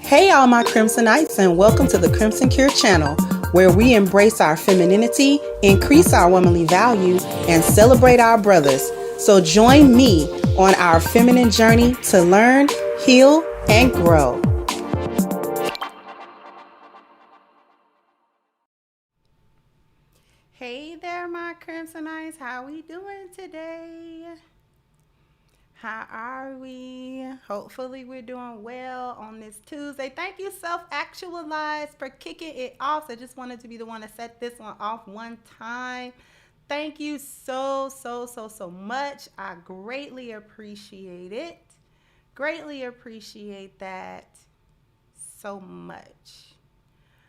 Hey, all my Crimsonites, and welcome to the Crimson Cure channel, where we embrace our femininity, increase our womanly value, and celebrate our brothers. So join me on our feminine journey to learn, heal, and grow. Hey there, my Crimsonites. How we doing today? How are we? Hopefully we're doing well on this Tuesday. Thank you, Self-Actualized, for kicking it off. I just wanted to be the one to set this one off one time. Thank you so much. I greatly appreciate it. Greatly appreciate that so much.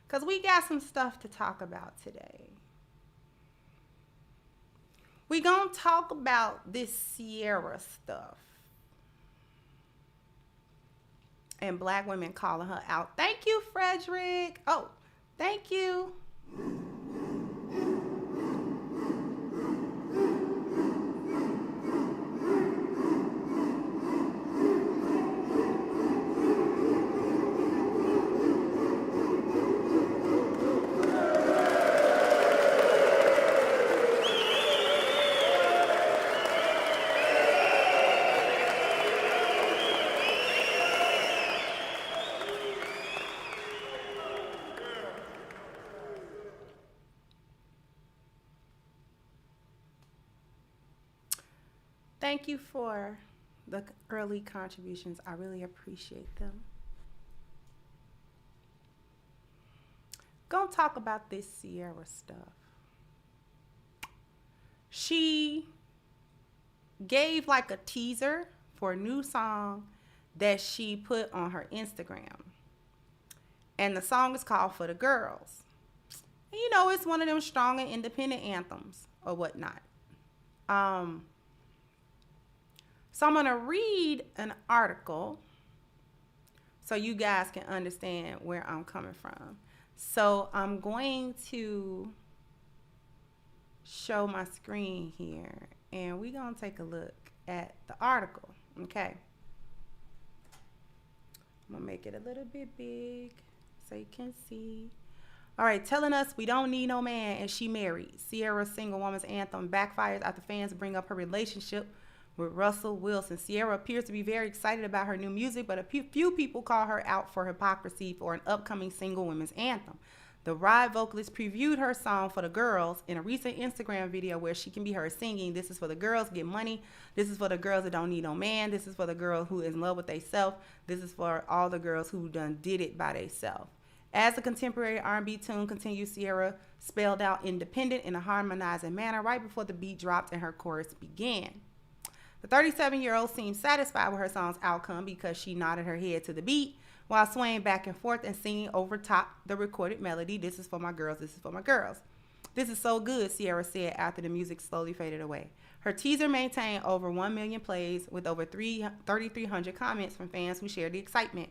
Because we got some stuff to talk about today. We're going to talk about this Ciara stuff. And black women calling her out. Thank you, Frederick. Oh, thank you. Thank you for the early contributions. I really appreciate them. Gonna talk about this Ciara stuff. She gave like a teaser for a new song that she put on her Instagram. And the song is called For the Girls. And you know, it's one of them strong and independent anthems or whatnot. So I'm going to read an article so you guys can understand where I'm coming from. So I'm going to show my screen here, and we're going to take a look at the article, okay? I'm going to make it a little bit big so you can see. All right, telling us we don't need no man and she married. Ciara's single woman's anthem backfires after fans bring up her relationship with Russell Wilson. Ciara appears to be very excited about her new music, but a few people call her out for hypocrisy for an upcoming single women's anthem. The Ride vocalist previewed her song For the Girls in a recent Instagram video where she can be heard singing, "This is for the girls, get money. This is for the girls that don't need no man. This is for the girl who is in love with theyself. This is for all the girls who done did it by theyself." As the contemporary R&B tune continues, Ciara spelled out independent in a harmonizing manner right before the beat dropped and her chorus began. The 37-year-old seemed satisfied with her song's outcome because she nodded her head to the beat while swaying back and forth and singing over top the recorded melody, "This is for my girls, this is for my girls." "This is so good," Ciara said after the music slowly faded away. Her teaser maintained over 1 million plays with over 3,300 comments from fans who shared the excitement.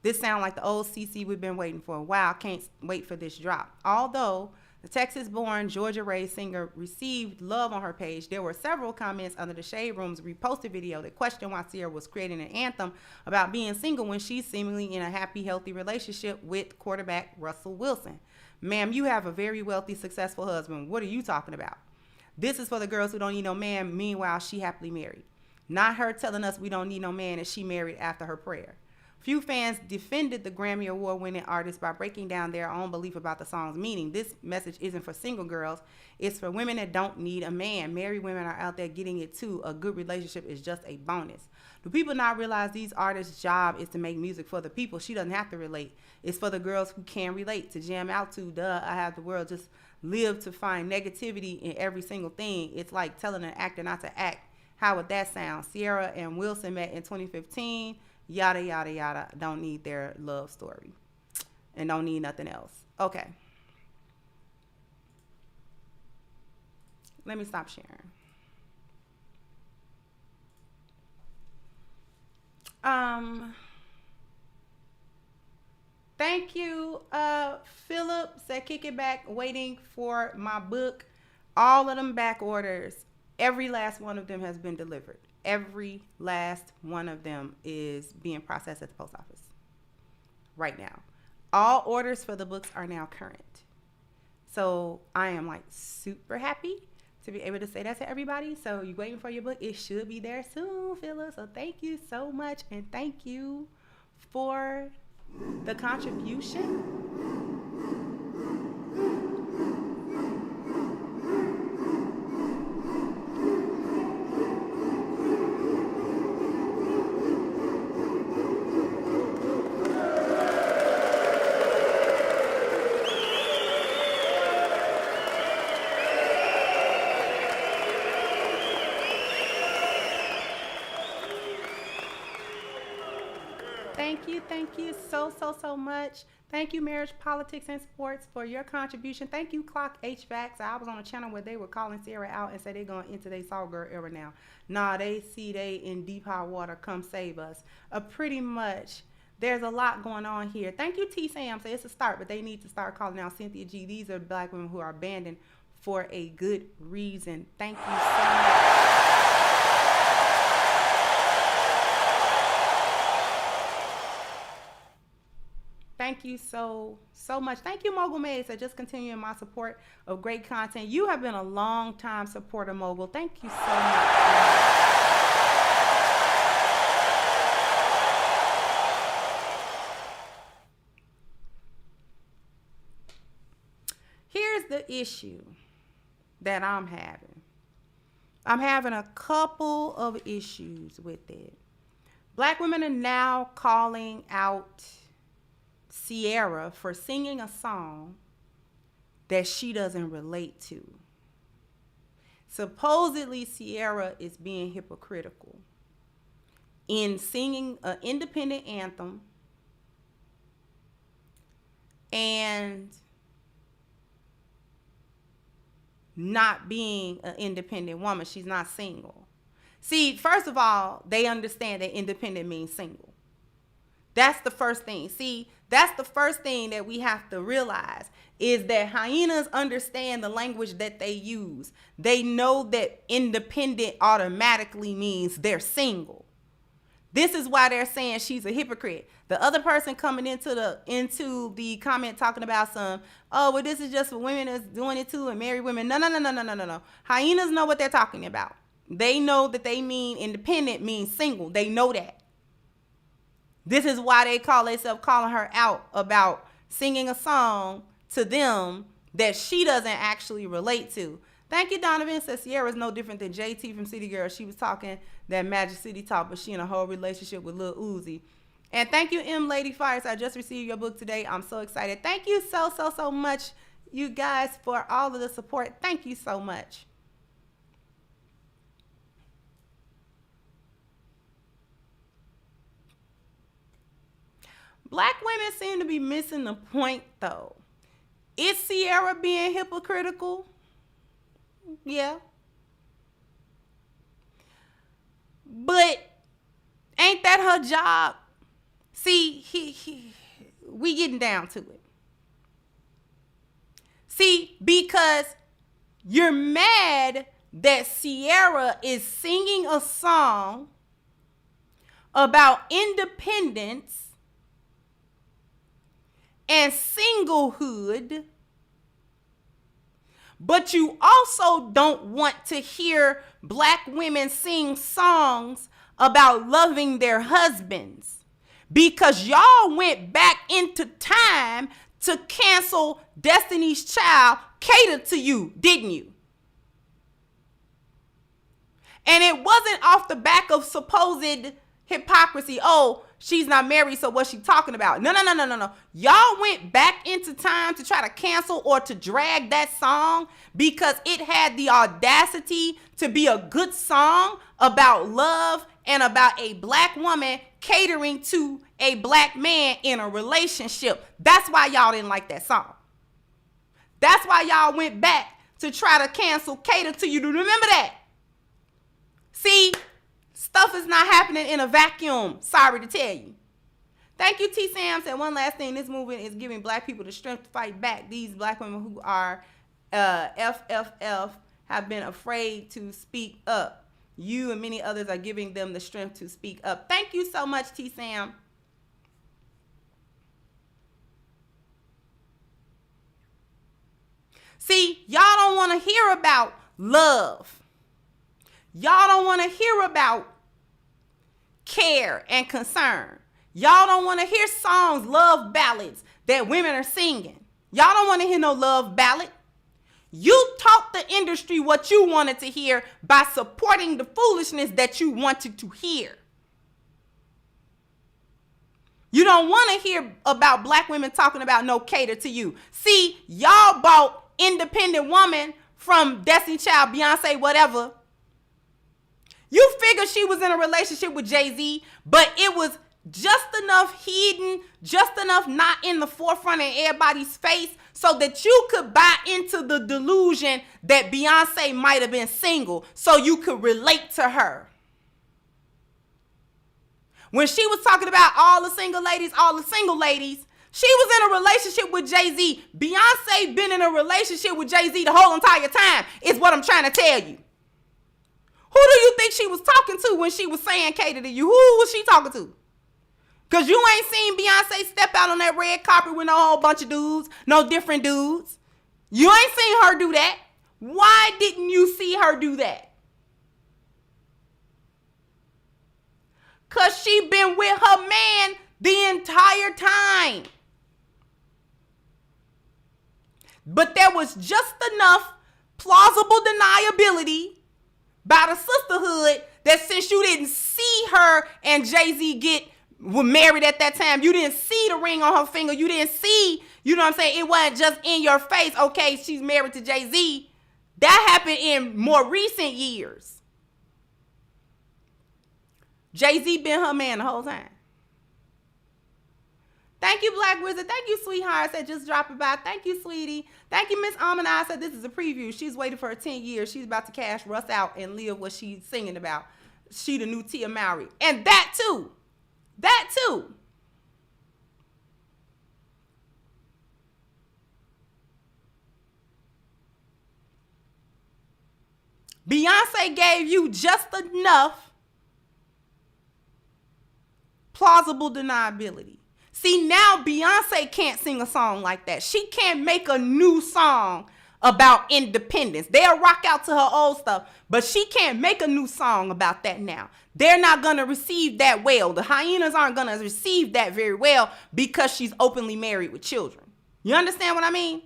"This sounds like the old CC we've been waiting for. Wow, can't wait for this drop." Although the Texas-born, Georgia-raised singer received love on her page, there were several comments under the Shade Room's reposted video that questioned why Ciara was creating an anthem about being single when she's seemingly in a happy, healthy relationship with quarterback Russell Wilson. "Ma'am, you have a very wealthy, successful husband. What are you talking about? This is for the girls who don't need no man. Meanwhile, she happily married." Not her telling us we don't need no man and she married after her prayer. Few fans defended the Grammy Award-winning artist by breaking down their own belief about the song's meaning. "This message isn't for single girls. It's for women that don't need a man. Married women are out there getting it too. A good relationship is just a bonus." Do people not realize these artists' job is to make music for the people? She doesn't have to relate. It's for the girls who can relate, to jam out to. Duh, I have the world just live to find negativity in every single thing. It's like telling an actor not to act. How would that sound? Ciara and Wilson met in 2015. Yada, yada, yada. Don't need their love story. And don't need nothing else. Okay. Let me stop sharing. Thank you, Philip. Said kick it back, waiting for my book. All of them back orders. Every last one of them has been delivered. Every last one of them is being processed at the post office. right now. All orders for the books are now current. So I am like super happy to be able to say that to everybody. So you waiting for your book? It should be there soon, Phyllis. So thank you so much. And thank you for the contribution. Thank you so much. Thank you, Marriage, Politics, and Sports, for your contribution. Thank you, Clock HVAC. I was on a channel where they were calling Ciara out and said they're going into their Soul Girl era now. Nah, they see they in deep hot water. Come save us. Pretty much, there's a lot going on here. Thank you, T. Sam. So it's a start, but they need to start calling out Cynthia G. These are black women who are abandoned for a good reason. Thank you so much. Thank you so much. Thank you, Mogul Mays, for just continuing my support of great content. You have been a long time supporter, Mogul. Thank you so much. Here's the issue that I'm having. I'm having a couple of issues with it. Black women are now calling out Ciara for singing a song that she doesn't relate to. Supposedly, Ciara is being hypocritical in singing an independent anthem and not being an independent woman. She's not single. See, first of all, they understand that independent means single. That's the first thing. See, that's the first thing that we have to realize is that hyenas understand the language that they use. They know that independent automatically means they're single. This is why they're saying she's a hypocrite. The other person coming into the comment talking about well, this is just for women that's doing it too and married women. No. Hyenas know what they're talking about. They know that they mean independent means single. They know that. This is why they call themselves calling her out about singing a song to them that she doesn't actually relate to. Thank you, Donovan. Says Ciara's no different than JT from City Girl. She was talking that Magic City talk, but she in a whole relationship with Lil Uzi. And thank you, M. Lady Fires. I just received your book today. I'm so excited. Thank you so much, you guys, for all of the support. Thank you so much. Black women seem to be missing the point, though. Is Ciara being hypocritical? Yeah. But ain't that her job? See, we getting down to it. See, because you're mad that Ciara is singing a song about independence and singlehood, but you also don't want to hear black women sing songs about loving their husbands because y'all went back into time to cancel Destiny's Child Cater to You, didn't you? And it wasn't off the back of supposed hypocrisy. Oh, she's not married, so what's she talking about? No. Y'all went back into time to try to cancel or to drag that song because it had the audacity to be a good song about love and about a black woman catering to a black man in a relationship. That's why y'all didn't like that song. That's why y'all went back to try to cancel Cater to You. Do you remember that? See, stuff is not happening in a vacuum. Sorry to tell you. Thank you, T. Sam. Said one last thing. This movement is giving black people the strength to fight back. These black women who are FFF have been afraid to speak up. You and many others are giving them the strength to speak up. Thank you so much, T. Sam. See, y'all don't want to hear about love. Y'all don't want to hear about care and concern. Y'all don't want to hear songs, love ballads that women are singing. Y'all don't want to hear no love ballad. You taught the industry what you wanted to hear by supporting the foolishness that you wanted to hear. You don't want to hear about black women talking about no cater to you. See, y'all bought independent woman from Destiny Child, Beyonce, whatever. You figure she was in a relationship with Jay-Z, but it was just enough hidden, just enough not in the forefront of everybody's face so that you could buy into the delusion that Beyonce might have been single so you could relate to her. When she was talking about all the single ladies, she was in a relationship with Jay-Z. Beyonce been in a relationship with Jay-Z the whole entire time, is what I'm trying to tell you. Who do you think she was talking to when she was saying cater to you? Who was she talking to? Because you ain't seen Beyonce step out on that red carpet with no whole bunch of dudes, no different dudes. You ain't seen her do that. Why didn't you see her do that? Because she been with her man the entire time. But there was just enough plausible deniability by the sisterhood that since you didn't see her and Jay-Z were married at that time, you didn't see the ring on her finger, you didn't see, you know what I'm saying, it wasn't just in your face, okay, she's married to Jay-Z. That happened in more recent years. Jay-Z been her man the whole time. Thank you, Black Wizard. Thank you, sweetheart. Said just drop it by. Thank you, sweetie. Thank you, Miss Amina. Said this is a preview. She's waiting for her 10 years. She's about to cash Russ out and live what she's singing about. She the new Tia Mowry. And that too. That too. Beyonce gave you just enough plausible deniability. See, now Beyonce can't sing a song like that. She can't make a new song about independence. They'll rock out to her old stuff, but she can't make a new song about that now. They're not going to receive that well. The hyenas aren't going to receive that very well because she's openly married with children. You understand what I mean?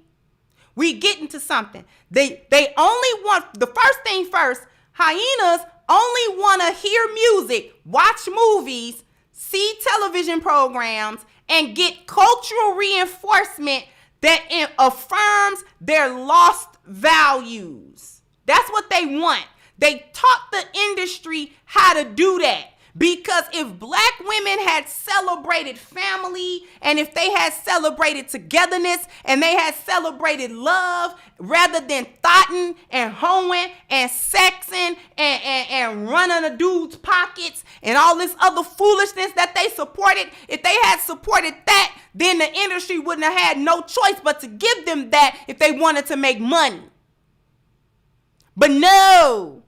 We get into something. They only want, the first thing first, hyenas only want to hear music, watch movies, see television programs, and get cultural reinforcement that affirms their lost values. That's what they want. They taught the industry how to do that. Because if black women had celebrated family, and if they had celebrated togetherness, and they had celebrated love, rather than thotting and hoeing and sexing and running a dude's pockets and all this other foolishness that they supported, if they had supported that, then the industry wouldn't have had no choice but to give them that if they wanted to make money. But no.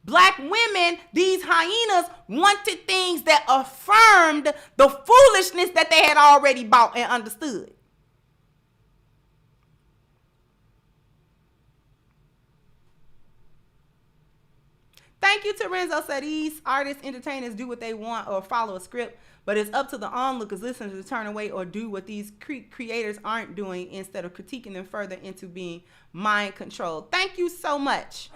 Black women, these hyenas, wanted things that affirmed the foolishness that they had already bought and understood. Thank you, Terenzo. Said these artists, entertainers do what they want or follow a script, but it's up to the onlookers, listeners to turn away or do what these creators aren't doing instead of critiquing them further into being mind controlled. Thank you so much.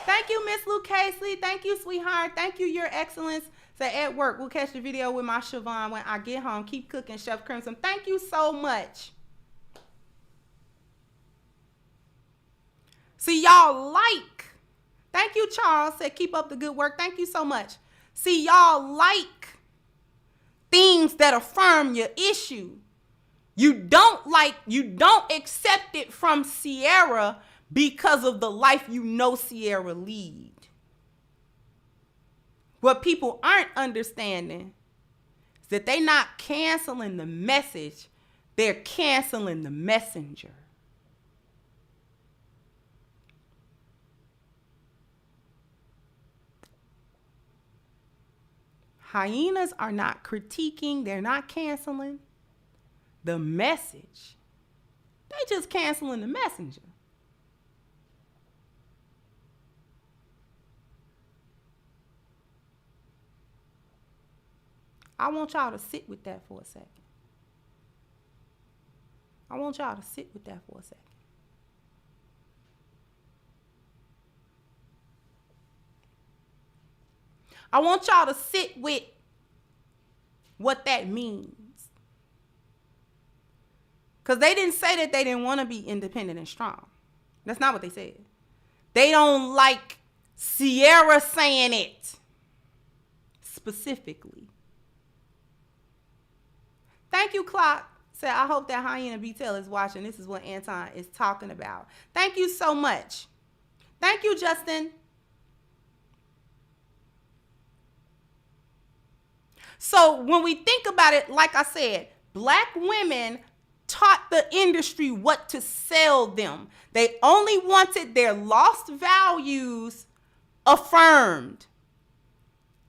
Thank you, Miss Lou Casey. Thank you, sweetheart. Thank you, Your Excellence. Say at work, we'll catch the video with my Siobhan when I get home. Keep cooking, Chef Crimson. Thank you so much. See, y'all like. Thank you, Charles. Said keep up the good work. Thank you so much. See, y'all like things that affirm your issue. You don't accept it from Ciara because of the life you know Ciara lead. What people aren't understanding is that they're not canceling the message, they're canceling the messenger. Hyenas are not critiquing. They're not canceling the message. They just canceling the messenger. I want y'all to sit with that for a second. I want y'all to sit with that for a second. I want y'all to sit with what that means. Because they didn't say that they didn't want to be independent and strong. That's not what they said. They don't like Ciara saying it specifically. Thank you, Clock. Said, I hope that Hyena B-Tail is watching. This is what Anton is talking about. Thank you so much. Thank you, Justin. So when we think about it, like I said, black women taught the industry what to sell them. They only wanted their lost values affirmed.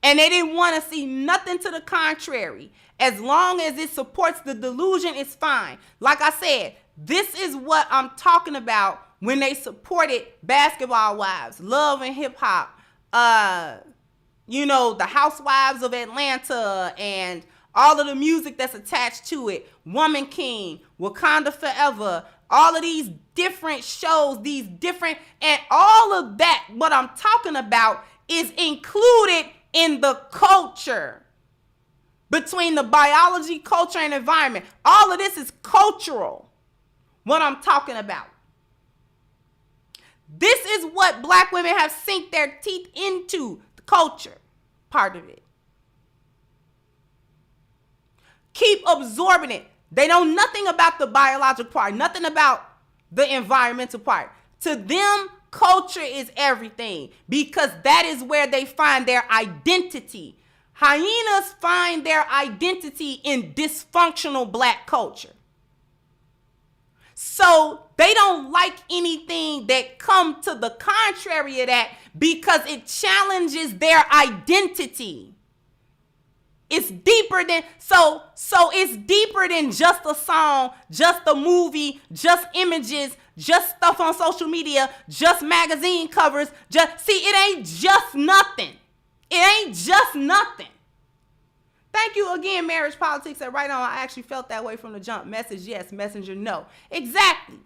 And they didn't want to see nothing to the contrary. As long as it supports the delusion, it's fine. Like I said, this is what I'm talking about when they supported Basketball Wives, Love and Hip Hop, the Housewives of Atlanta, and all of the music that's attached to it, Woman King, Wakanda Forever, all of these different shows, and all of that, what I'm talking about is included in the culture. Between the biology, culture, and environment. All of this is cultural, what I'm talking about. This is what black women have sunk their teeth into, the culture part of it. Keep absorbing it. They know nothing about the biological part, nothing about the environmental part. To them, culture is everything because that is where they find their identity. Hyenas find their identity in dysfunctional black culture. So they don't like anything that comes to the contrary of that because it challenges their identity. It's deeper than it's deeper than just a song, just a movie, just images, just stuff on social media, just magazine covers. It ain't just nothing. It ain't just nothing. Thank you again, Marriage Politics. Said right on, I actually felt that way from the jump. Message, yes. Messenger, no. Exactly.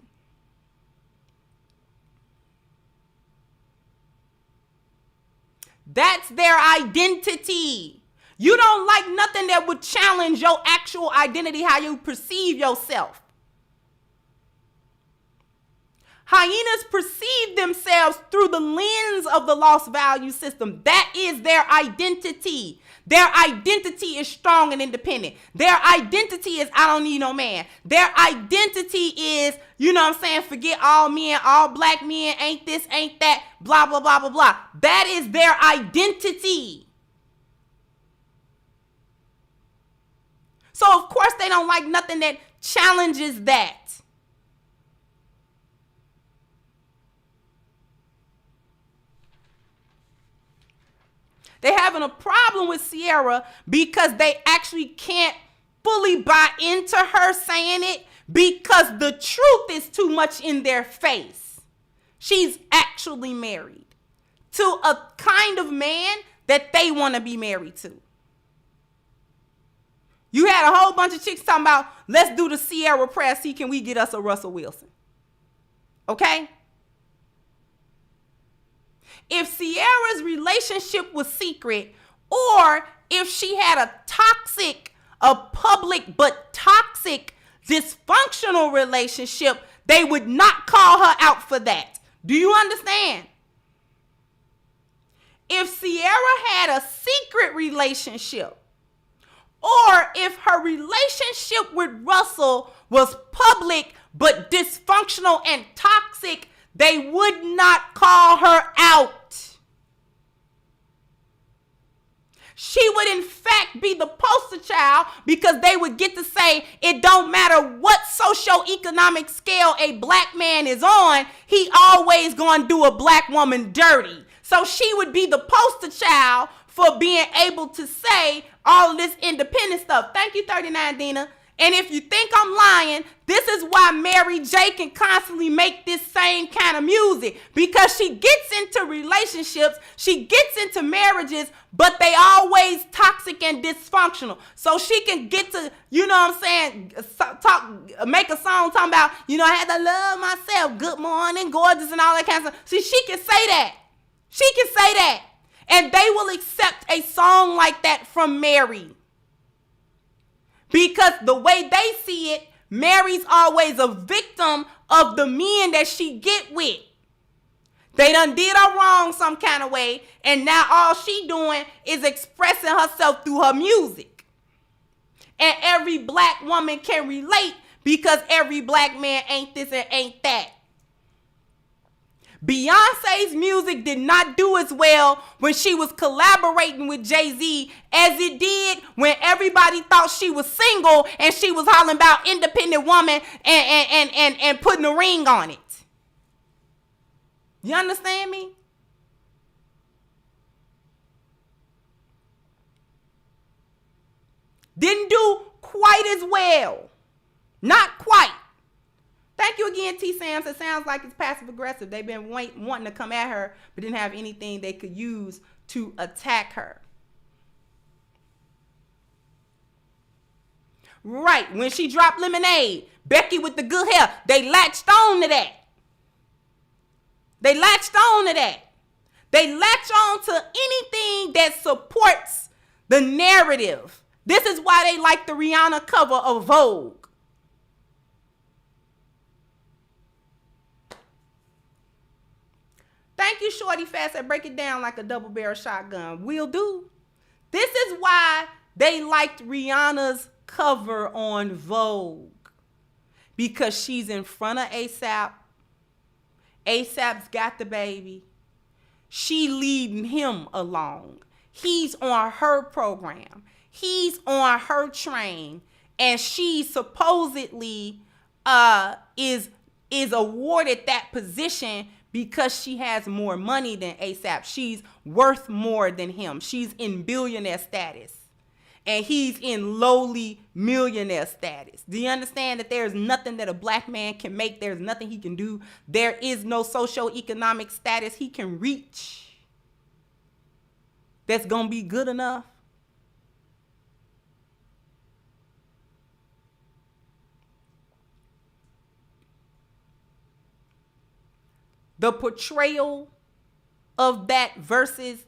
That's their identity. You don't like nothing that would challenge your actual identity, how you perceive yourself. Hyenas perceive themselves through the lens of the lost value system. That is their identity. Their identity is strong and independent. Their identity is I don't need no man. Their identity is, forget all men, all black men, ain't this, ain't that, blah, blah, blah, blah, blah. That is their identity. So, of course, they don't like nothing that challenges that. They're having a problem with Ciara because they actually can't fully buy into her saying it because the truth is too much in their face. She's actually married to a kind of man that they want to be married to. You had a whole bunch of chicks talking about, let's do the Ciara prayer, see can we get us a Russell Wilson. Okay? If Ciara's relationship was secret, or if she had a public but toxic, dysfunctional relationship, they would not call her out for that. Do you understand? If Ciara had a secret relationship, or if her relationship with Russell was public but dysfunctional and toxic, they would not call her out. She would in fact be the poster child because they would get to say it don't matter what socioeconomic scale a black man is on, he always gonna do a black woman dirty. So she would be the poster child for being able to say all this independent stuff. Thank you, 39 Dina. And if you think I'm lying, this is why Mary J can constantly make this same kind of music, because she gets into relationships, she gets into marriages, but they always toxic and dysfunctional. So she can get to, you know what I'm saying, make a song talking about, I had to love myself, good morning, gorgeous, and all that kind of stuff. See, she can say that. She can say that. And they will accept a song like that from Mary. Because the way they see it, Mary's always a victim of the men that she get with. They done did her wrong some kind of way, and now all she doing is expressing herself through her music. And every black woman can relate, because every black man ain't this and ain't that. Beyonce's music did not do as well when she was collaborating with Jay-Z as it did when everybody thought she was single and she was hollering about independent woman and putting a ring on it. You understand me? Didn't do quite as well. Not quite. Thank you again, T. Sams. It sounds like it's passive aggressive. They've been wanting to come at her, but didn't have anything they could use to attack her. Right. When she dropped Lemonade, Becky with the good hair, they latched on to that. They latched on to that. They latch on to anything that supports the narrative. This is why they like the Rihanna cover of Vogue. Thank you, Shorty Fast. I break it down like a double barrel shotgun. Will do. This is why they liked Rihanna's cover on Vogue. Because she's in front of ASAP. ASAP's got the baby. She leading him along. He's on her program. He's on her train. And she supposedly is awarded that position because she has more money than ASAP. She's worth more than him. She's in billionaire status. And he's in lowly millionaire status. Do you understand that there's nothing that a black man can make? There's nothing he can do. There is no socioeconomic status he can reach that's going to be good enough. The portrayal of that versus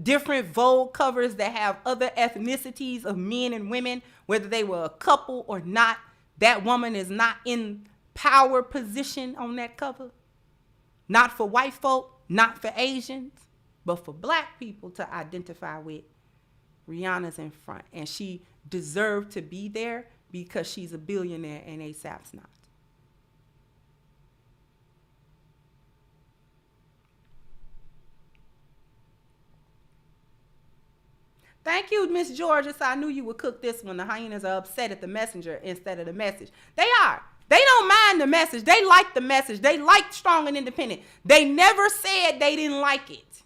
different Vogue covers that have other ethnicities of men and women, whether they were a couple or not, that woman is not in power position on that cover. Not for white folk, not for Asians, but for black people to identify with. Rihanna's in front, and she deserved to be there because she's a billionaire and ASAP's not. Thank you, Miss Georgia. So I knew you would cook this one. The hyenas are upset at the messenger instead of the message. They are. They don't mind the message. They like the message. They like strong and independent. They never said they didn't like it.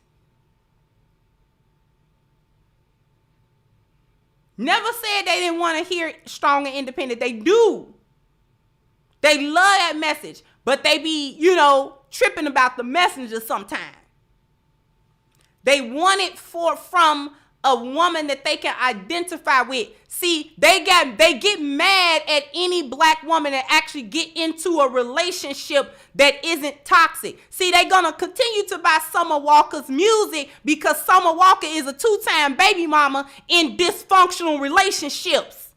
Never said they didn't want to hear strong and independent. They do. They love that message. But they be, tripping about the messenger sometimes. They want it from a woman that they can identify with. See, they get mad at any black woman that actually get into a relationship that isn't toxic. See, they're gonna continue to buy Summer Walker's music because Summer Walker is a 2-time baby mama in dysfunctional relationships.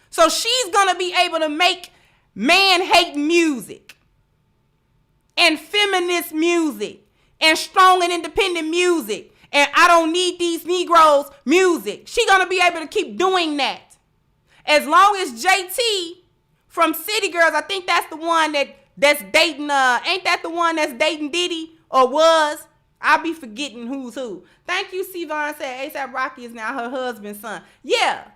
So she's gonna be able to make man-hating music and feminist music and strong and independent music. And I don't need these Negroes music. She gonna be able to keep doing that. As long as JT from City Girls, I think that's the one that's dating, ain't that the one that's dating Diddy or was? I'll be forgetting who's who. Thank you, Sivan said A$AP Rocky is now her husband's son. Yeah.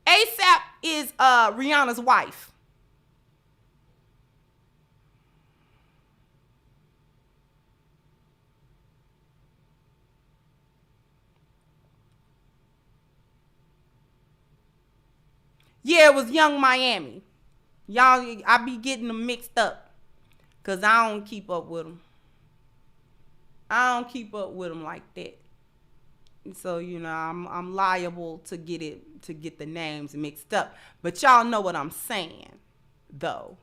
A$AP is Rihanna's wife. Yeah, it was Young Miami. Y'all, I be getting them mixed up because I don't keep up with them. I don't keep up with them like that. So, you know, I'm liable to get the names mixed up. But y'all know what I'm saying, though.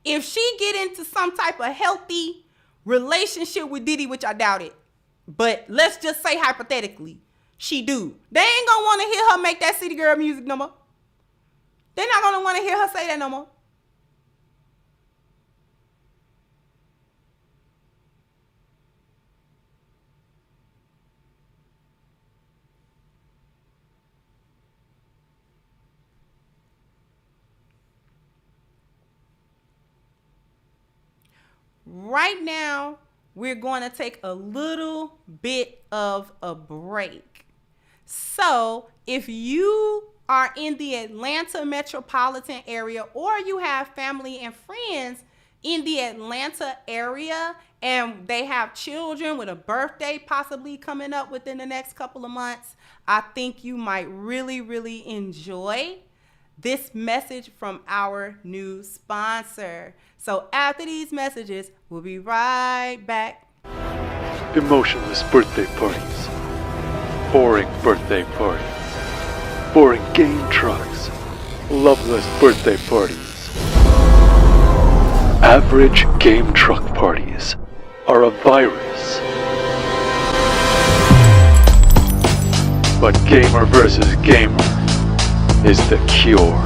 If she get into some type of healthy relationship with Diddy, which I doubt it, but let's just say hypothetically, she do. They ain't gonna want to hear her make that city girl music no more. They're not gonna want to hear her say that no more. Right now, we're going to take a little bit of a break. So if you are in the Atlanta metropolitan area, or you have family and friends in the Atlanta area and they have children with a birthday possibly coming up within the next couple of months, I think you might really enjoy this message from our new sponsor. So after these messages, we'll be right back. Emotionless birthday parties. Boring birthday parties. Boring game trucks. Loveless birthday parties. Average game truck parties are a virus. But gamer versus gamer is the cure.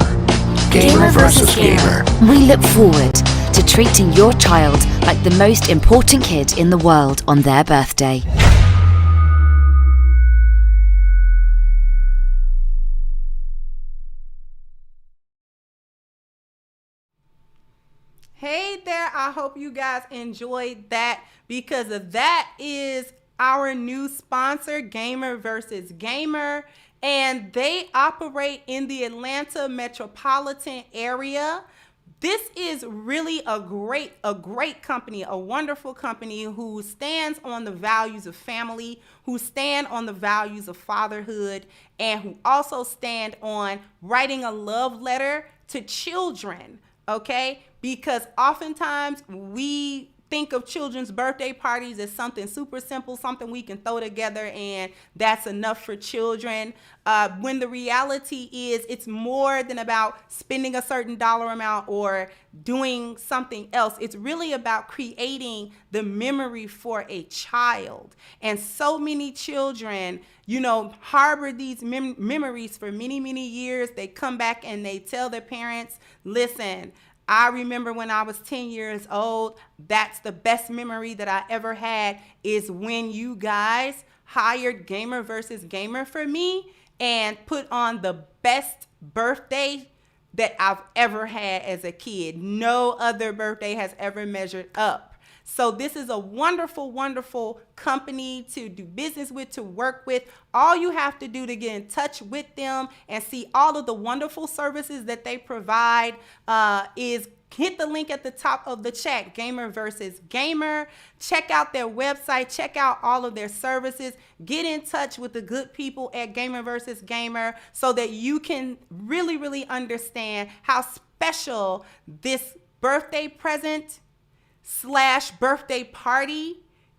Gamer versus gamer. We look forward to treating your child like the most important kid in the world on their birthday. Hey there, I hope you guys enjoyed that, because that is our new sponsor, Gamer versus Gamer, and they operate in the Atlanta metropolitan area. This is really a great company, a wonderful company who stands on the values of family, who stand on the values of fatherhood, and who also stand on writing a love letter to children, okay? Because oftentimes we think of children's birthday parties as something super simple, something we can throw together and that's enough for children. When the reality is it's more than about spending a certain dollar amount or doing something else. It's really about creating the memory for a child. And so many children, you know, harbor these memories for many years. They come back and they tell their parents, listen, I remember when I was 10 years old, that's the best memory that I ever had, is when you guys hired Gamer versus Gamer for me and put on the best birthday that I've ever had as a kid. No other birthday has ever measured up. So this is a wonderful company to do business with, to work with. All you have to do to get in touch with them and see all of the wonderful services that they provide is hit the link at the top of the chat, Gamer versus Gamer. Check out their website, check out all of their services, get in touch with the good people at Gamer versus Gamer so that you can really understand how special this birthday present / birthday party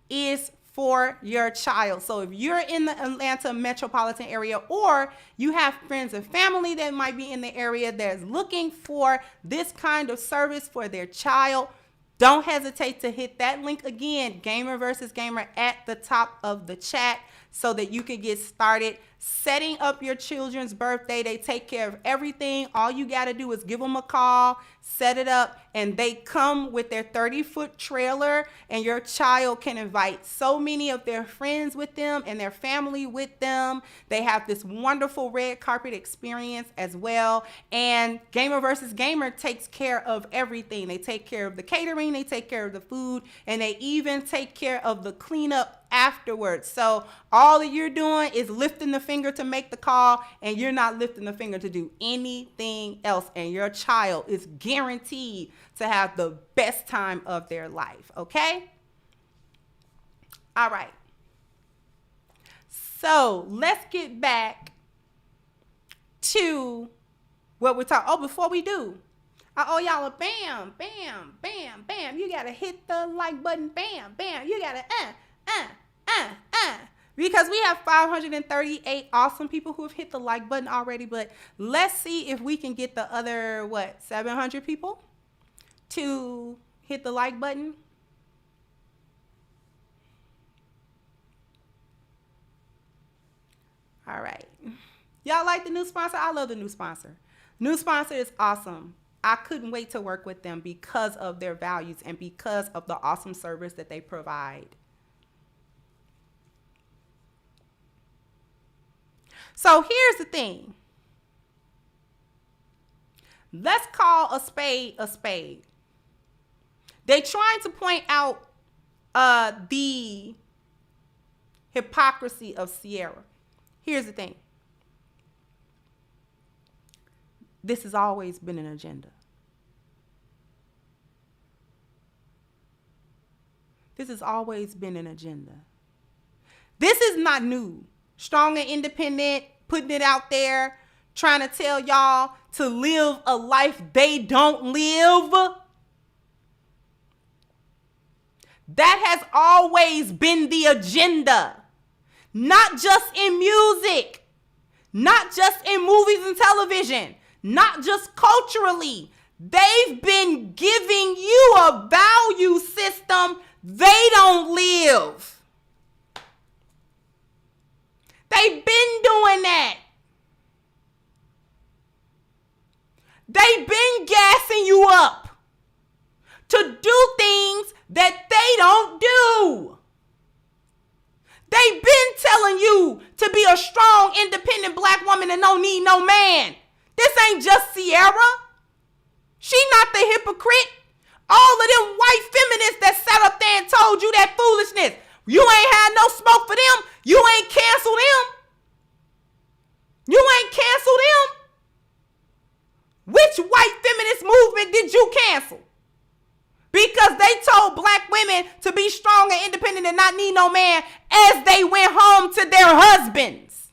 is for your child. So if you're in the Atlanta metropolitan area, or you have friends and family that might be in the area that's looking for this kind of service for their child, don't hesitate to hit that link again, Gamer versus Gamer, at the top of the chat so that you can get started setting up your children's birthday. They take care of everything. All you got to do is give them a call, set it up, and they come with their 30-foot trailer, and your child can invite so many of their friends with them and their family with them. They have this wonderful red carpet experience as well. And Gamer versus Gamer takes care of everything. They take care of the catering, they take care of the food, and they even take care of the cleanup afterwards. So all that you're doing is lifting the finger to make the call, and you're not lifting the finger to do anything else. And your child is guaranteed to have the best time of their life. Okay? All right. So let's get back to what we're talking. Oh, before we do, I owe y'all a bam, bam, bam, bam. You gotta hit the like button, bam, bam. You gotta because we have 538 awesome people who have hit the like button already. But let's see if we can get the other 700 people to hit the like button. All right. Y'all like the new sponsor? I love the new sponsor. New sponsor is awesome. I couldn't wait to work with them because of their values and because of the awesome service that they provide. So here's the thing. Let's call a spade a spade. They're trying to point out the hypocrisy of Ciara. Here's the thing. This has always been an agenda. This has always been an agenda. This is not new. Strong and independent, putting it out there, trying to tell y'all to live a life they don't live. That has always been the agenda. Not just in music, not just in movies and television, not just culturally. They've been giving you a value system they don't live. They've been doing that. They've been gassing you up to do things that they don't do. They've been telling you to be a strong, independent black woman and don't need no man. This ain't just Ciara. She not the hypocrite. All of them white feminists that sat up there and told you that foolishness. You ain't had no smoke for them. You ain't canceled them. You ain't canceled them. Which white feminist movement did you cancel? Because they told black women to be strong and independent and not need no man as they went home to their husbands.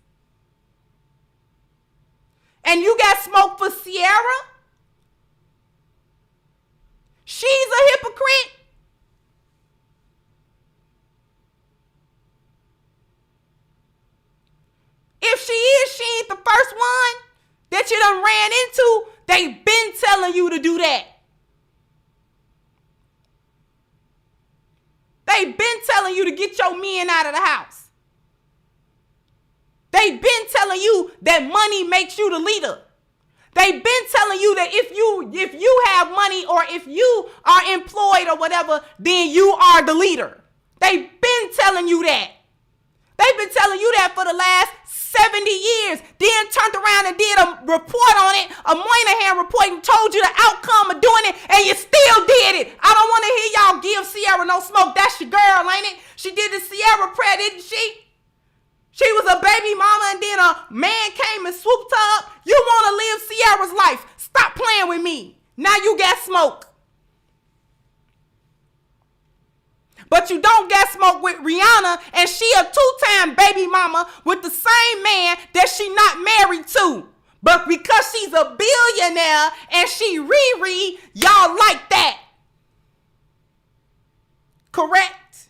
And you got smoke for Ciara? She's a hypocrite. If she is, she ain't the first one that you done ran into. They've been telling you to do that. They've been telling you to get your men out of the house. They've been telling you that money makes you the leader. They've been telling you that if you have money or if you are employed or whatever, then you are the leader. They've been telling you that. They've been telling you that for the last 70 years. Then turned around and did a report on it, a Moynihan report, and told you the outcome of doing it, and you still did it. I don't want to hear y'all give Ciara no smoke. That's your girl, ain't it? She did the Ciara prayer, didn't she? She was a baby mama, and then a man came and swooped her up. You want to live Ciara's life. Stop playing with me. Now you got smoke. But you don't get smoke with Rihanna, and she a two-time baby mama with the same man that she not married to. But because she's a billionaire and she Riri, y'all like that. Correct?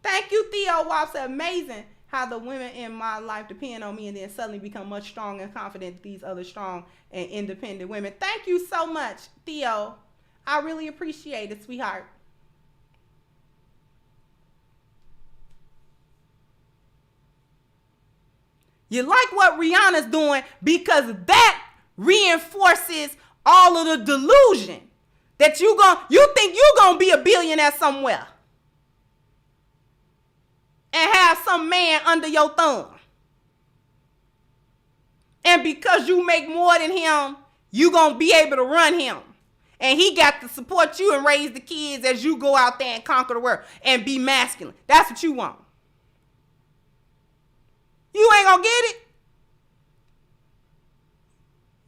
Thank you, Theo Wops. Amazing how the women in my life depend on me and then suddenly become much stronger and confident than these other strong and independent women. Thank you so much, Theo. I really appreciate it, sweetheart. You like what Rihanna's doing because that reinforces all of the delusion that you think you're going to be a billionaire somewhere and have some man under your thumb. And because you make more than him, you're going to be able to run him. And he got to support you and raise the kids as you go out there and conquer the world and be masculine. That's what you want. You ain't gonna get it.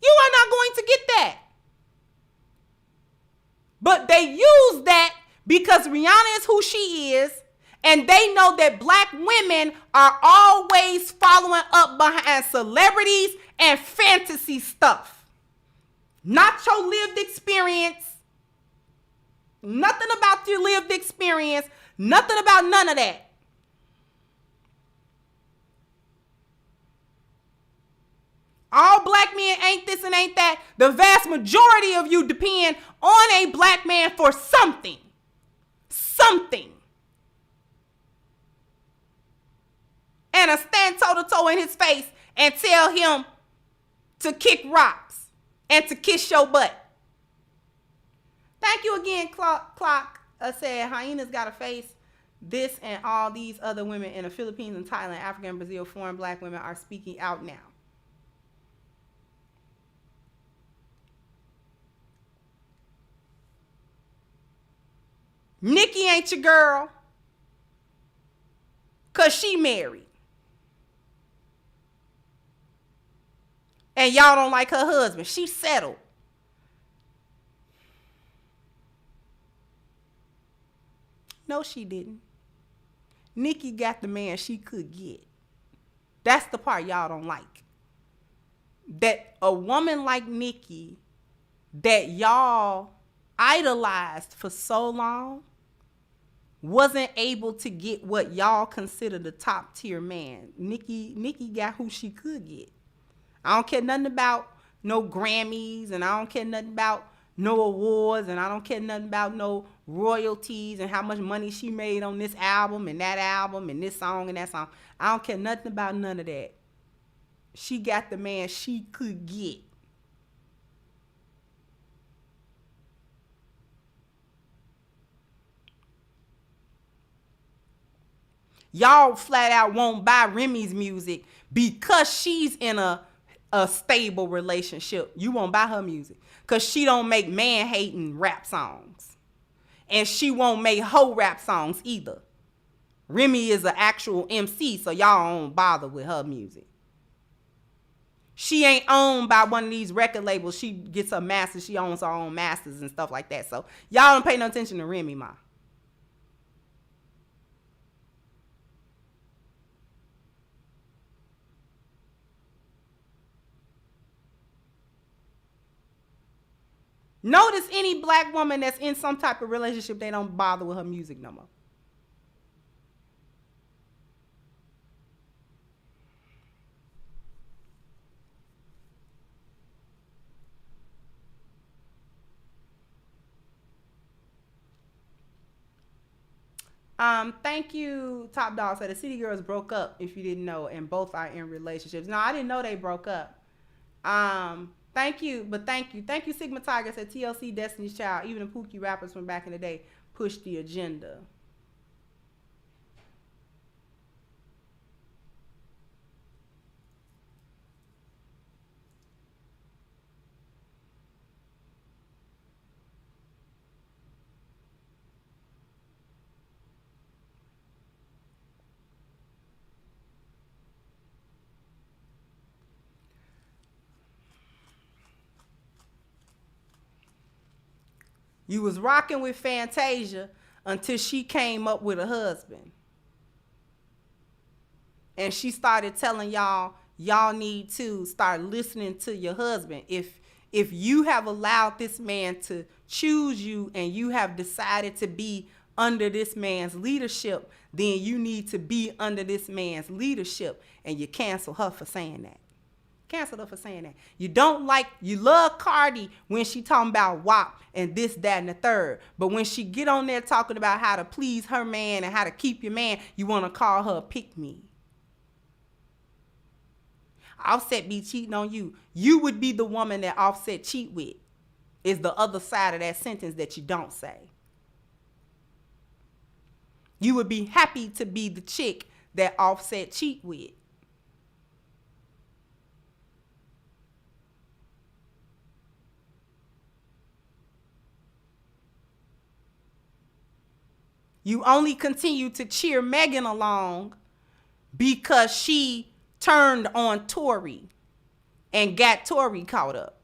You are not going to get that. But they use that because Rihanna is who she is, and they know that black women are always following up behind celebrities and fantasy stuff. Not your lived experience. Nothing about your lived experience. Nothing about none of that. All black men ain't this and ain't that. The vast majority of you depend on a black man for something. Something. And stand toe-to-toe in his face and tell him to kick rocks and to kiss your butt. Thank you again, Clock. Said hyenas got a face. This and all these other women in the Philippines and Thailand, Africa and Brazil, foreign black women are speaking out now. Nikki ain't your girl because she married. And y'all don't like her husband. She settled. No, she didn't. Nikki got the man she could get. That's the part y'all don't like. That a woman like Nikki that y'all idolized for so long wasn't able to get what y'all consider the top tier man. Nikki got who she could get. I don't care nothing about no Grammys, and I don't care nothing about no awards, and I don't care nothing about no royalties and how much money she made on this album and that album and this song and that song. I don't care nothing about none of that. She got the man she could get. Y'all flat out won't buy Remy's music because she's in a stable relationship. You won't buy her music because she don't make man-hating rap songs. And she won't make hoe rap songs either. Remy is an actual MC, so y'all don't bother with her music. She ain't owned by one of these record labels. She gets her masters. She owns her own masters and stuff like that. So y'all don't pay no attention to Remy, ma. Notice any black woman that's in some type of relationship, they don't bother with her music no more. Thank you, Top Dog. So the City Girls broke up, if you didn't know, and both are in relationships. No, I didn't know they broke up. Thank you. Thank you, Sigma Tiger. Said TLC, Destiny's Child, even the Pookie rappers from back in the day pushed the agenda. You was rocking with Fantasia until she came up with a husband. And she started telling y'all need to start listening to your husband. If you have allowed this man to choose you and you have decided to be under this man's leadership, then you need to be under this man's leadership. And you cancel her for saying that. Cancel her for saying that. You love Cardi when she talking about WAP and this, that, and the third. But when she get on there talking about how to please her man and how to keep your man, you want to call her a pick-me. Offset be cheating on you. You would be the woman that Offset cheat with. Is the other side of that sentence that you don't say. You would be happy to be the chick that Offset cheat with. You only continue to cheer Megan along because she turned on Tory and got Tory caught up.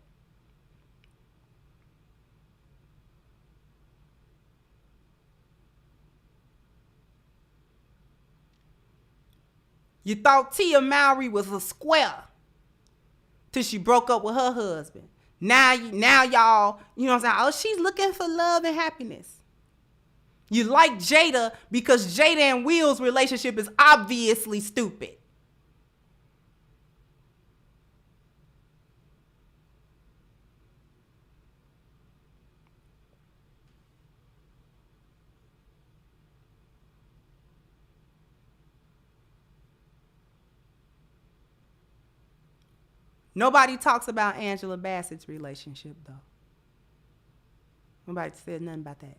You thought Tia Mowry was a square till she broke up with her husband. Now y'all, you know what I'm saying? Oh, she's looking for love and happiness. You like Jada because Jada and Will's relationship is obviously stupid. Nobody talks about Angela Bassett's relationship, though. Nobody said nothing about that.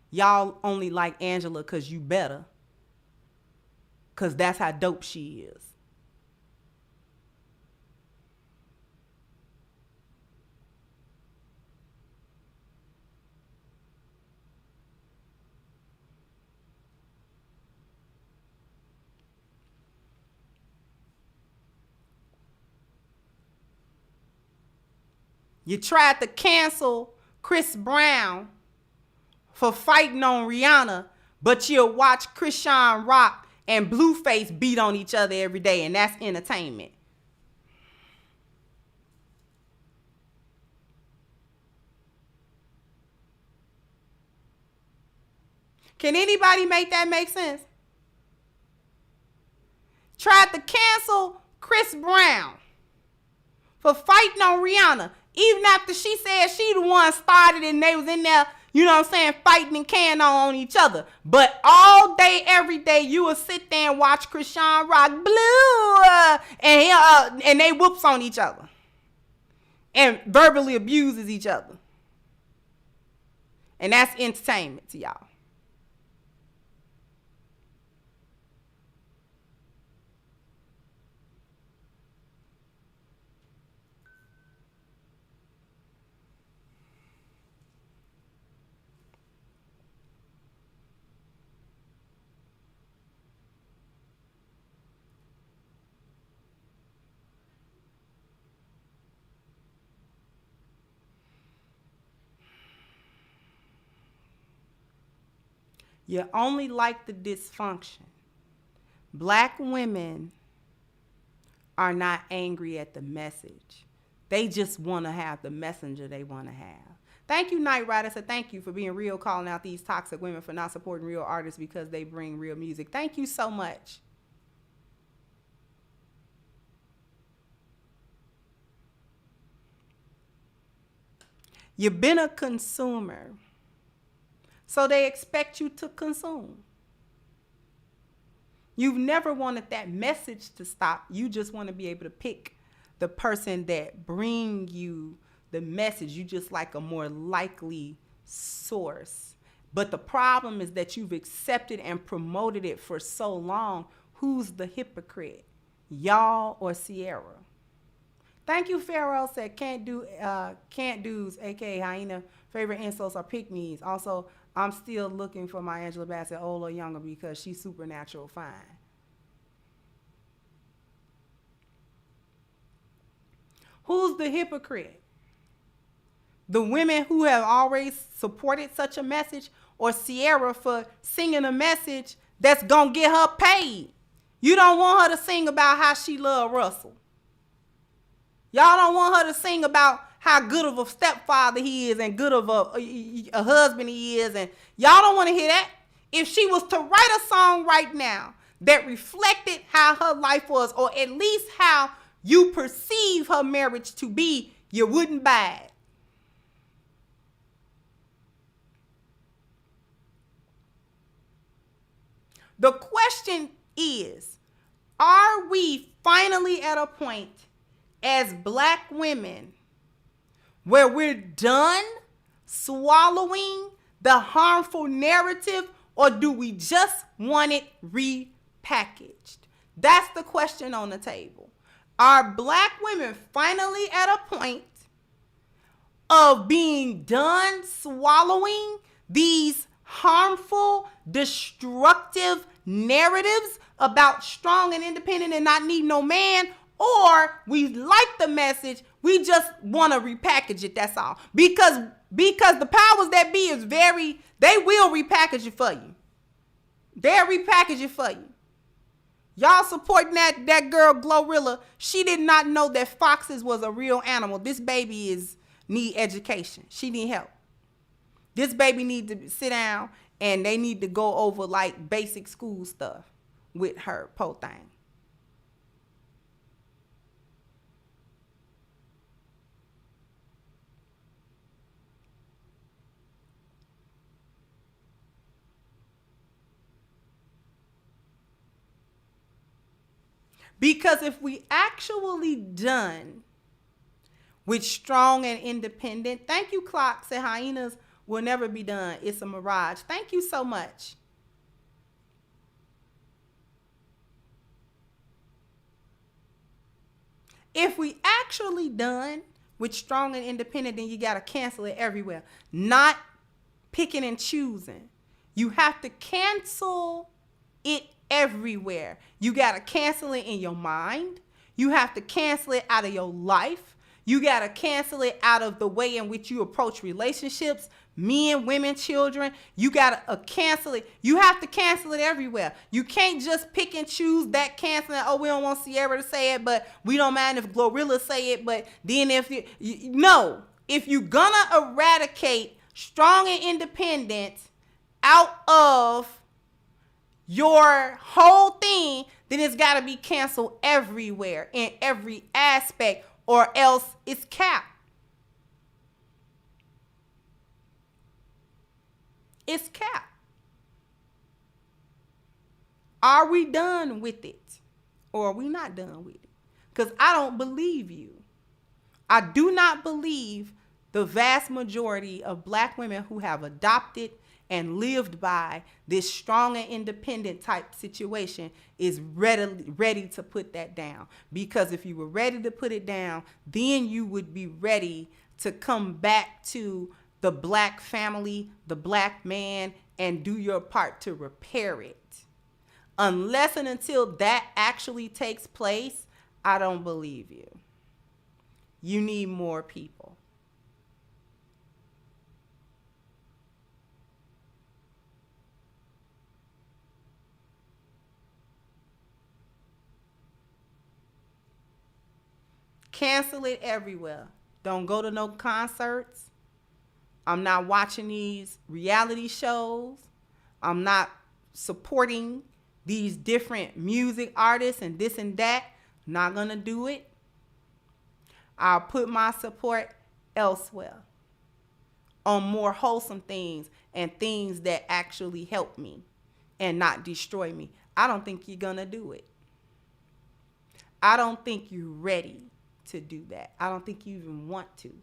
Y'all only like Angela because you better. Because that's how dope she is. You tried to cancel Chris Brown for fighting on Rihanna, but you'll watch Krishan Rock and Blueface beat on each other every day, and that's entertainment. Can anybody make that make sense? Tried to cancel Chris Brown for fighting on Rihanna. Even after she said she the one started and they was in there, you know what I'm saying, fighting and can on each other. But all day, every day, you will sit there and watch Krishan Rock Blue, and they whoops on each other. And verbally abuses each other. And that's entertainment to y'all. You only like the dysfunction. Black women are not angry at the message. They just want to have the messenger they want to have. Thank you, Night Rider. So thank you for being real, calling out these toxic women for not supporting real artists because they bring real music. Thank you so much. You've been a consumer. So they expect you to consume. You've never wanted that message to stop. You just want to be able to pick the person that bring you the message. You just like a more likely source. But the problem is that you've accepted and promoted it for so long. Who's the hypocrite? Y'all or Ciara? Thank you, Pharaoh said can't do's, aka hyena. Favorite insults are pick me's. Also, I'm still looking for my Angela Bassett, old or younger, because she's supernatural fine. Who's the hypocrite? The women who have always supported such a message, or Ciara for singing a message that's gonna get her paid? You don't want her to sing about how she loved Russell. Y'all don't want her to sing about how good of a stepfather he is and good of a husband he is. And y'all don't want to hear that. If she was to write a song right now that reflected how her life was, or at least how you perceive her marriage to be, you wouldn't buy it. The question is, are we finally at a point as Black women where we're done swallowing the harmful narrative, or do we just want it repackaged? That's the question on the table. Are Black women finally at a point of being done swallowing these harmful, destructive narratives about strong and independent and not need no man, or we like the message, we just want to repackage it, that's all. Because the powers that be is they will repackage it for you. They'll repackage it for you. Y'all supporting that girl Glorilla. She did not know that foxes was a real animal. This baby need education. She need help. This baby need to sit down and they need to go over like basic school stuff with her po thing. Because if we actually done with strong and independent, thank you, Clock, said hyenas will never be done. It's a mirage. Thank you so much. If we actually done with strong and independent, then you got to cancel it everywhere. Not picking and choosing. You have to cancel it everywhere. You got to cancel it in your mind. You have to cancel it out of your life. You got to cancel it out of the way in which you approach relationships, men, women, children. You got to cancel it. You have to cancel it everywhere. You can't just pick and choose that canceling. Oh, we don't want Ciara to say it, but we don't mind if Glorilla say it. But then if you're going to eradicate strong and independent out of your whole thing, then it's got to be canceled everywhere in every aspect, or else it's capped. It's capped. Are we done with it, or are we not done with it? Because I don't believe you. I do not believe the vast majority of Black women who have adopted and lived by this strong and independent type situation is ready to put that down. Because if you were ready to put it down, then you would be ready to come back to the Black family, the Black man, and do your part to repair it. Unless and until that actually takes place, I don't believe you. You need more people. Cancel it everywhere. Don't go to no concerts. I'm not watching these reality shows. I'm not supporting these different music artists and this and that. Not gonna do it. I'll put my support elsewhere on more wholesome things and things that actually help me and not destroy me. I don't think you're gonna do it. I don't think you're ready to do that. I don't think you even want to.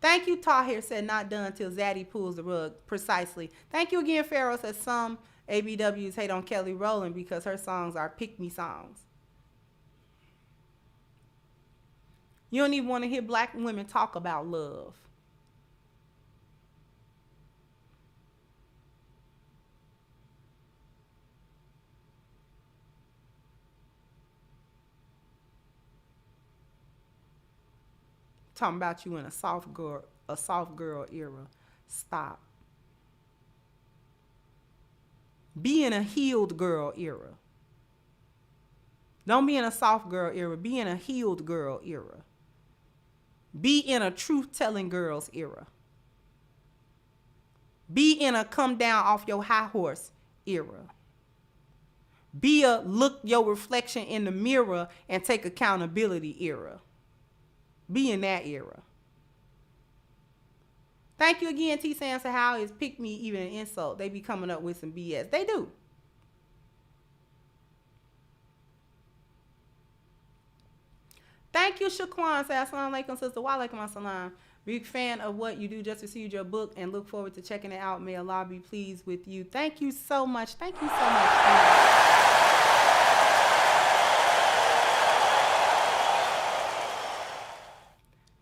Thank you, Tahir said not done till Zaddy pulls the rug. Precisely. Thank you again, Pharaoh said some ABWs hate on Kelly Rowland because her songs are pick-me songs. You don't even want to hear Black women talk about love. Talking about you in a soft girl era. Stop. Be in a healed girl era. Don't be in a soft girl era. Be in a healed girl era. Be in a truth-telling girls era. Be in a come down off your high horse era. Be a look your reflection in the mirror and take accountability era. Be in that era. Thank you again, T. Sansa. How is pick me even an insult? They be coming up with some BS. They do. Thank you, Shaquan. Say assalamu alaikum, sister. Wa alaikum assalam. Big fan of what you do. Just received your book and look forward to checking it out. May Allah be pleased with you. Thank you so much. Thank you so much.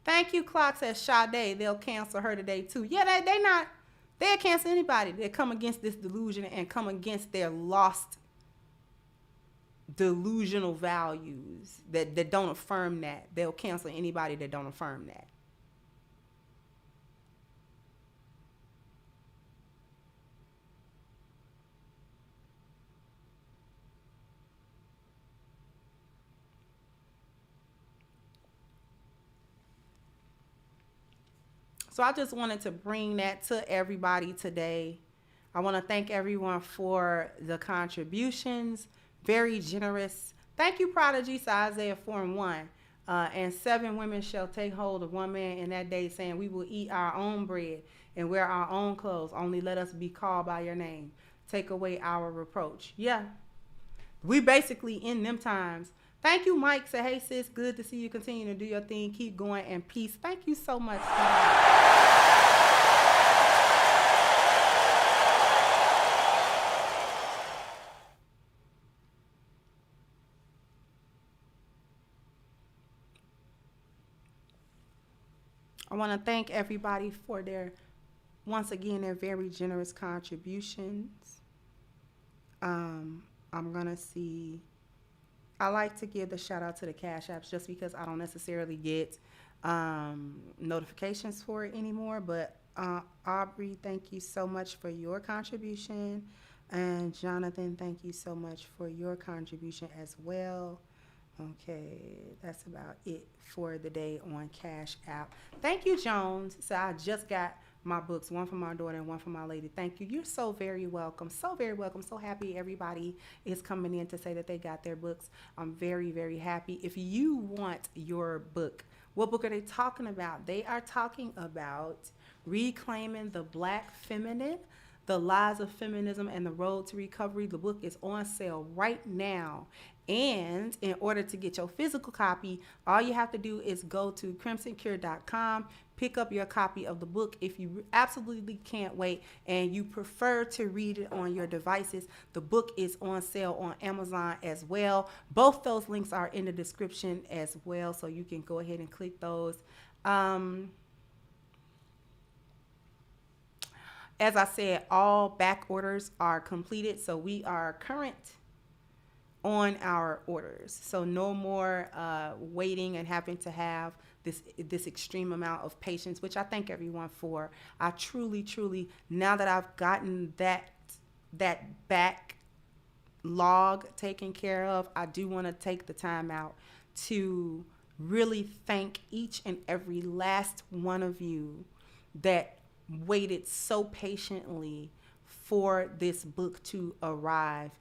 Thank you, Clock says Sade. They'll cancel her today too. Yeah, they not. They'll cancel anybody that come against this delusion and come against their lost delusional values that don't affirm that. They'll cancel anybody that don't affirm that. So I just wanted to bring that to everybody today. I want to thank everyone for the contributions. Very generous. Thank you, Prodigy. So Isaiah 4:1. And 7 women shall take hold of one man in that day, saying, we will eat our own bread and wear our own clothes. Only let us be called by your name. Take away our reproach. Yeah. We basically in them times. Thank you, Mike. Say, hey, sis, good to see you continue to do your thing. Keep going and peace. Thank you so much. I want to thank everybody for once again, their very generous contributions. I'm going to see. I like to give the shout out to the Cash Apps just because I don't necessarily get notifications for it anymore. But Aubrey, thank you so much for your contribution. And Jonathan, thank you so much for your contribution as well. Okay, that's about it for the day on Cash App. Thank you, Jones. So I just got my books, one for my daughter and one for my lady. Thank you. You're so very welcome. So very welcome. So happy everybody is coming in to say that they got their books. I'm very, very happy. If you want your book, what book are they talking about? They are talking about Reclaiming the Black Feminine, The Lies of Feminism and the Road to Recovery. The book is on sale right now. And in order to get your physical copy, all you have to do is go to crimsoncure.com, pick up your copy of the book. If you absolutely can't wait and you prefer to read it on your devices, the book is on sale on Amazon as well. Both those links are in the description as well, so you can go ahead and click those. As I said, all back orders are completed, so we are current on our orders. So no more waiting and having to have this extreme amount of patience, which I thank everyone for. I truly, now that I've gotten that backlog taken care of, I do want to take the time out to really thank each and every last one of you that waited so patiently for this book to arrive.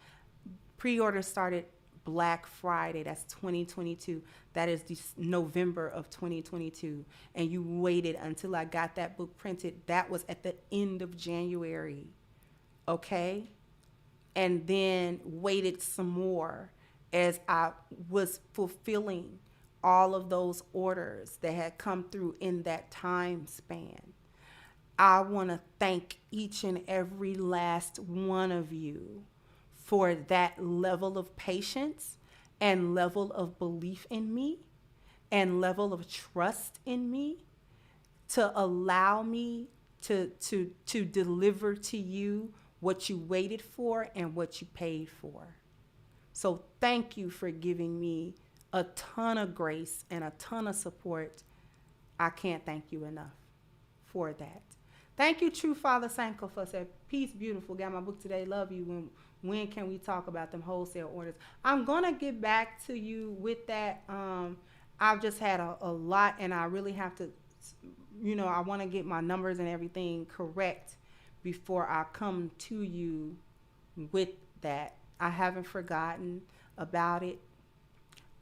Pre-order started Black Friday. That's 2022. That is November of 2022. And you waited until I got that book printed. That was at the end of January. Okay? And then waited some more as I was fulfilling all of those orders that had come through in that time span. I want to thank each and every last one of you for that level of patience and level of belief in me and level of trust in me to allow me to deliver to you what you waited for and what you paid for. So thank you for giving me a ton of grace and a ton of support. I can't thank you enough for that. Thank you, True Father Sanko, for saying, peace, beautiful. Got my book today. Love you. When can we talk about them wholesale orders? I'm going to get back to you with that. I've just had a lot, and I really have to, I want to get my numbers and everything correct before I come to you with that. I haven't forgotten about it.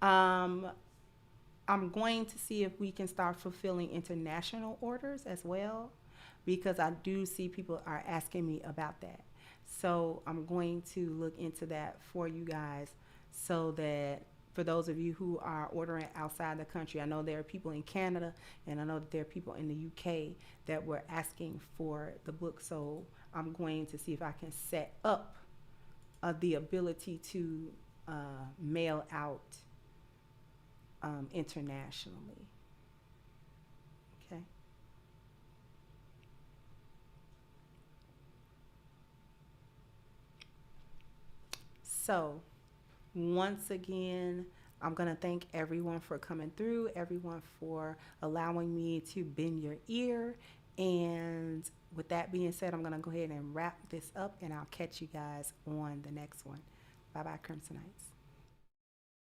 I'm going to see if we can start fulfilling international orders as well, because I do see people are asking me about that. So I'm going to look into that for you guys, so that for those of you who are ordering outside the country, I know there are people in Canada and I know that there are people in the UK that were asking for the book. So I'm going to see if I can set up the ability to mail out internationally. Okay. So, once again, I'm going to thank everyone for coming through, everyone for allowing me to bend your ear. And with that being said, I'm going to go ahead and wrap this up, and I'll catch you guys on the next one. Bye bye, Crimsonites.